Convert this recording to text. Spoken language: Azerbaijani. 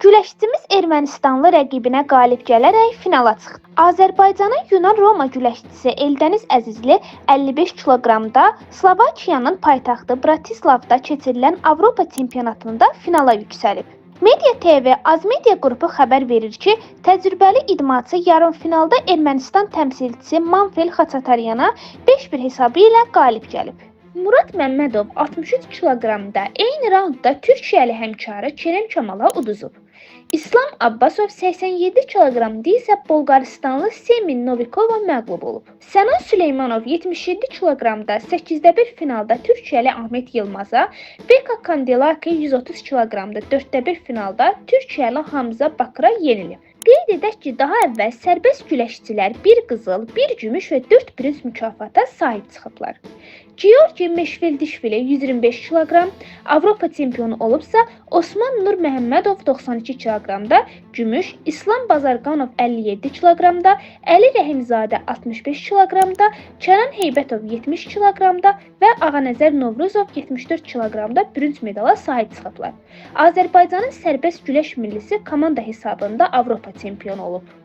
Güləşçimiz Ermənistanlı rəqibinə qalib gələrək finala çıxdı. Azərbaycanın Yunan-Roma güləşçisi Eldəniz Əzizli 55 kiloqramda Slovakiyanın paytaxtı Bratislavda keçirilən Avropa çempionatında finala yüksəlib. Media TV Azmedia qrupu xəbər verir ki, təcrübəli idmançı yarımfinalda Ermənistan təmsilçisi Manfel Xaçataryana 5-1 hesabı ilə qalib gəlib. Murad Məmmədov 63 kiloqramda eyni raundda Türkiyəli həmkarı Kerem Kamala uduzub. İslam Abbasov 87 kiloqramda isə Bolqaristanlı Semin Novikova məğlub olub. Sənan Süleymanov 77 kiloqramda 8-də 1 finalda Türkiyəli Ahmet Yılmaza, Beka Kandelaki 130 kiloqramda 4-də 1 finalda Türkiyəli Hamza Bakıra yenilib. Qeyd edək ki, daha əvvəl sərbəst güləşçilər 1 qızıl, 1 gümüş və 4 bürünc mükafata sahib çıxıblar. Georgi Meşveldişvili 125 kiloqram Avropa çempionu olubsa, Osman Nur Məhəmmədov 92 kiloqramda gümüş, İslam Bazarqanov 57 kiloqramda, Əli Rəhimzadə 65 kiloqramda, Kənan Heybətov 70 kiloqramda və Ağanəzər Novruzov 74 kiloqramda bürünc medala sahib çıxıblar. Azərbaycanın sərbəst güləş millisi komanda hesabında Avropa çempionu olub.